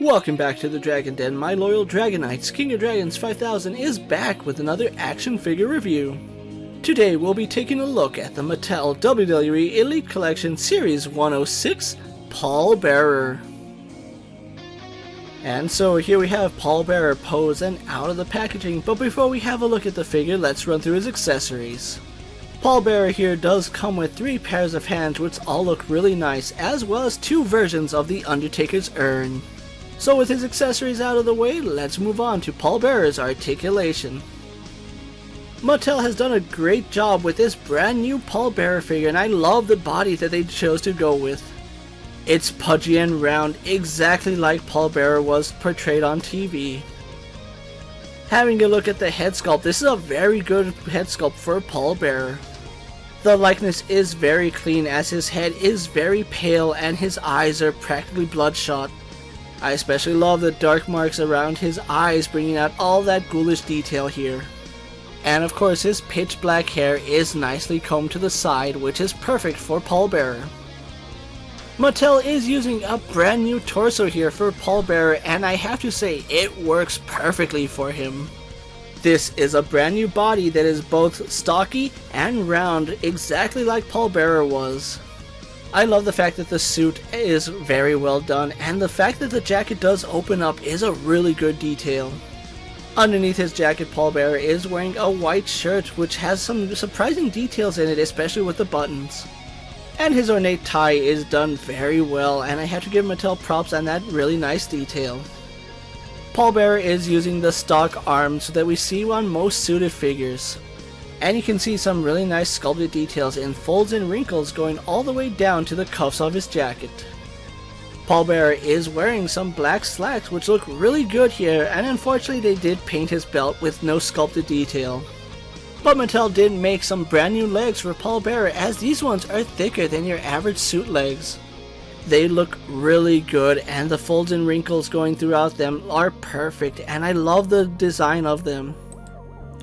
Welcome back to the Dragon Den. My loyal Dragonites, King of Dragons 5000 is back with another action figure review. Today we'll be taking a look at the Mattel WWE Elite Collection Series 106, Paul Bearer. And so here we have Paul Bearer posed and out of the packaging, but before we have a look at the figure, let's run through his accessories. Paul Bearer here does come with 3 pairs of hands which all look really nice, as well as 2 versions of the Undertaker's urn. So with his accessories out of the way, let's move on to Paul Bearer's articulation. Mattel has done a great job with this brand new Paul Bearer figure, and I love the body that they chose to go with. It's pudgy and round, exactly like Paul Bearer was portrayed on TV. Having a look at the head sculpt, this is a very good head sculpt for Paul Bearer. The likeness is very clean as his head is very pale and his eyes are practically bloodshot. I especially love the dark marks around his eyes, bringing out all that ghoulish detail here. And of course his pitch black hair is nicely combed to the side, which is perfect for Paul Bearer. Mattel is using a brand new torso here for Paul Bearer, and I have to say it works perfectly for him. This is a brand new body that is both stocky and round, exactly like Paul Bearer was. I love the fact that the suit is very well done, and the fact that the jacket does open up is a really good detail. Underneath his jacket, Paul Bearer is wearing a white shirt which has some surprising details in it, especially with the buttons. And his ornate tie is done very well, and I have to give Mattel props on that really nice detail. Paul Bearer is using the stock arms that we see on most suited figures. And you can see some really nice sculpted details in folds and wrinkles going all the way down to the cuffs of his jacket. Paul Bearer is wearing some black slacks which look really good here, and unfortunately they did paint his belt with no sculpted detail. But Mattel did make some brand new legs for Paul Bearer, as these ones are thicker than your average suit legs. They look really good, and the folds and wrinkles going throughout them are perfect, and I love the design of them.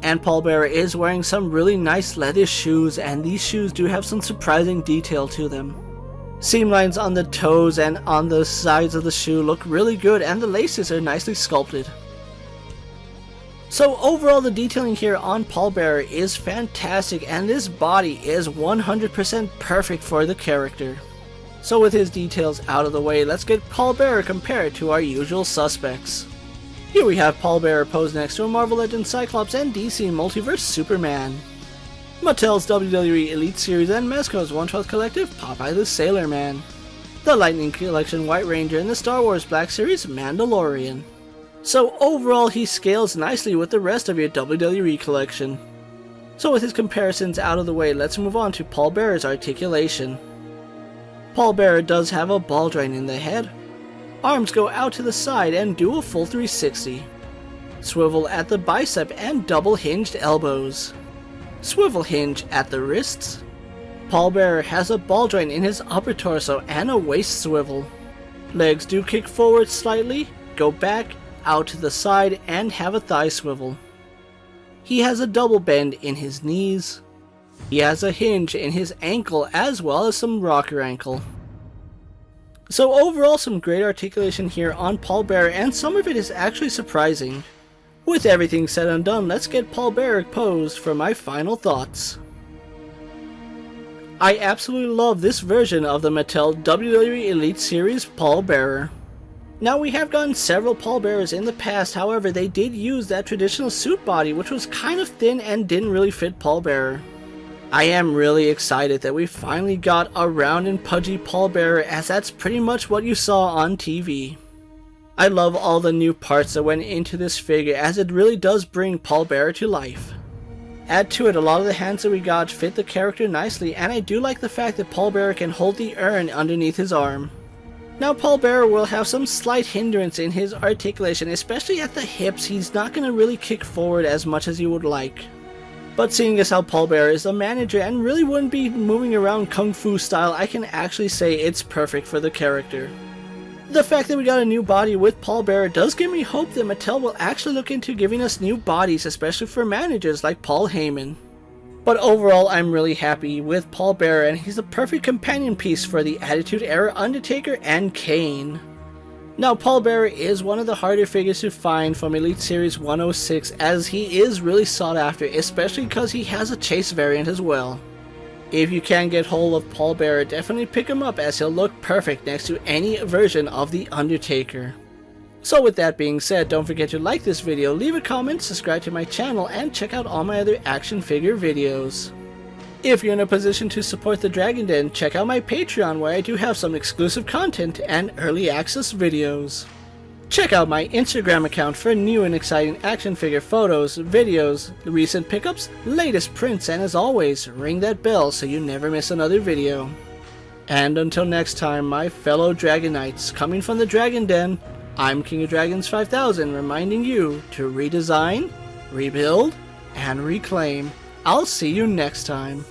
And Paul Bearer is wearing some really nice leather shoes, and these shoes do have some surprising detail to them. Seam lines on the toes and on the sides of the shoe look really good, and the laces are nicely sculpted. So overall, the detailing here on Paul Bearer is fantastic, and this body is 100% perfect for the character. So with his details out of the way, let's get Paul Bearer compared to our usual suspects. Here we have Paul Bearer posed next to a Marvel Legends Cyclops and DC Multiverse Superman. Mattel's WWE Elite Series and Mezco's 1/12 Collective Popeye the Sailor Man. The Lightning Collection White Ranger and the Star Wars Black Series Mandalorian. So overall he scales nicely with the rest of your WWE collection. So with his comparisons out of the way, let's move on to Paul Bearer's articulation. Paul Bearer does have a ball joint in the head. Arms go out to the side and do a full 360. Swivel at the bicep and double hinged elbows. Swivel hinge at the wrists. Paul Bearer has a ball joint in his upper torso and a waist swivel. Legs do kick forward slightly, go back, out to the side, and have a thigh swivel. He has a double bend in his knees. He has a hinge in his ankle as well as some rocker ankle. So overall, some great articulation here on Paul Bearer, and some of it is actually surprising. With everything said and done, let's get Paul Bearer posed for my final thoughts. I absolutely love this version of the Mattel WWE Elite Series Paul Bearer. Now, we have gotten several Paul Bearers in the past, however they did use that traditional suit body which was kind of thin and didn't really fit Paul Bearer. I am really excited that we finally got a round and pudgy Paul Bearer, as that's pretty much what you saw on TV. I love all the new parts that went into this figure, as it really does bring Paul Bearer to life. Add to it, a lot of the hands that we got fit the character nicely, and I do like the fact that Paul Bearer can hold the urn underneath his arm. Now Paul Bearer will have some slight hindrance in his articulation, especially at the hips. He's not going to really kick forward as much as you would like. But seeing as how Paul Bearer is a manager and really wouldn't be moving around kung fu style, I can actually say it's perfect for the character. The fact that we got a new body with Paul Bearer does give me hope that Mattel will actually look into giving us new bodies, especially for managers like Paul Heyman. But overall, I'm really happy with Paul Bearer, and he's the perfect companion piece for the Attitude Era Undertaker and Kane. Now, Paul Bearer is one of the harder figures to find from Elite Series 106, as he is really sought after, especially because he has a chase variant as well. If you can get hold of Paul Bearer, definitely pick him up, as he'll look perfect next to any version of The Undertaker. So with that being said, don't forget to like this video, leave a comment, subscribe to my channel, and check out all my other action figure videos. If you're in a position to support the Dragon Den, check out my Patreon, where I do have some exclusive content and early access videos. Check out my Instagram account for new and exciting action figure photos, videos, recent pickups, latest prints, and as always, ring that bell so you never miss another video. And until next time, my fellow Dragon Knights, coming from the Dragon Den, I'm King of Dragons 5000, reminding you to redesign, rebuild, and reclaim. I'll see you next time.